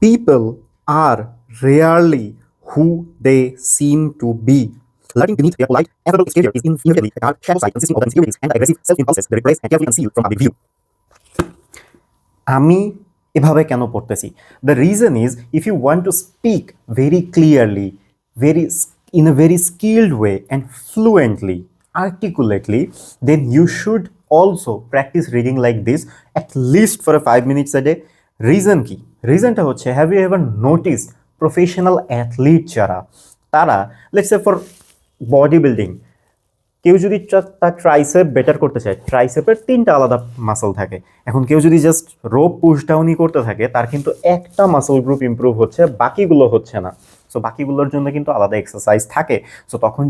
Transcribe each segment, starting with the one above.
people are rarely who they seem to be. Lurking beneath their polite, affable exterior is inevitably a dark shadow side consisting of the insecurities and the aggressive self-impulses they repress and carefully conceal from public view. আমি এভাবে কেন পড়তেছি? The reason is, if you want to speak very clearly, in a very skilled way and fluently, articulately, then you should also practice reading like this at least for 5 minutes a day. Reason কি? রিজনটা হচ্ছে, have you ever noticed professional athlete যারা, তারা let's say for body building, কেউ যদি তার tricep better করতে চায়, ট্রাইসেপের 3টা আলাদা মাসল থাকে। এখন কেউ যদি জাস্ট রোপ পুশ ডাউনই করতে থাকে, তার কিন্তু একটা মাসল গ্রুপ ইমপ্রুভ হচ্ছে, বাকিগুলো হচ্ছে না। সো বাকিগুলোর জন্য কিন্তু আলাদা এক্সারসাইজ থাকে। সো তখন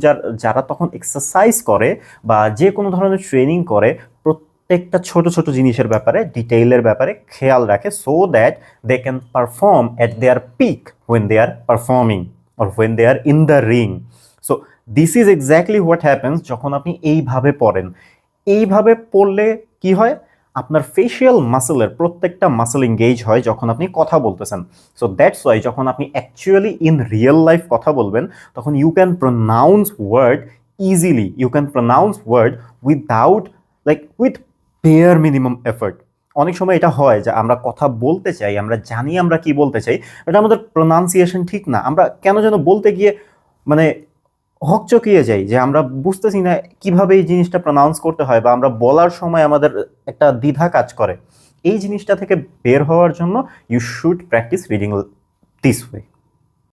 যারা তখন এক্সারসাইজ করে বা যে কোনো ধরনের ট্রেনিং করে, প্রত্যেকটা ছোট ছোট জিনিসের ব্যাপারে, ডিটেইলের ব্যাপারে খেয়াল রাখে, so that they can perform at their peak when they are performing or when they are in the ring. So this is exactly what happens যখন আপনি এইভাবে পড়েন। এইভাবে পড়লে কি হয়, আপনার ফেশিয়াল মাসেলের প্রত্যেকটা মাসেল এঙ্গেজ হয় যখন আপনি কথা বলতেছেন। সো দ্যাটস ওয়াই যখন আপনি অ্যাকচুয়ালি ইন রিয়েল লাইফ কথা বলবেন, তখন you can pronounce word easily, you can pronounce word without with bare minimum effort. অনেক সময় এটা হয় যে আমরা কথা বলতে চাই, আমরা জানি আমরা কি বলতে চাই, এটা আমাদের প্রোনাউন্সিয়েশন ঠিক না, আমরা কেন যেন বলতে গিয়ে মানে হকচকিয়ে যাই, যে আমরা বুঝতেছি না কিভাবে এই জিনিসটা প্রনাউন্স করতে হয়, বা আমরা বলার সময় আমাদের একটা দ্বিধা কাজ করে। এই জিনিসটা থেকে বের হওয়ার জন্য you should practise reading this way.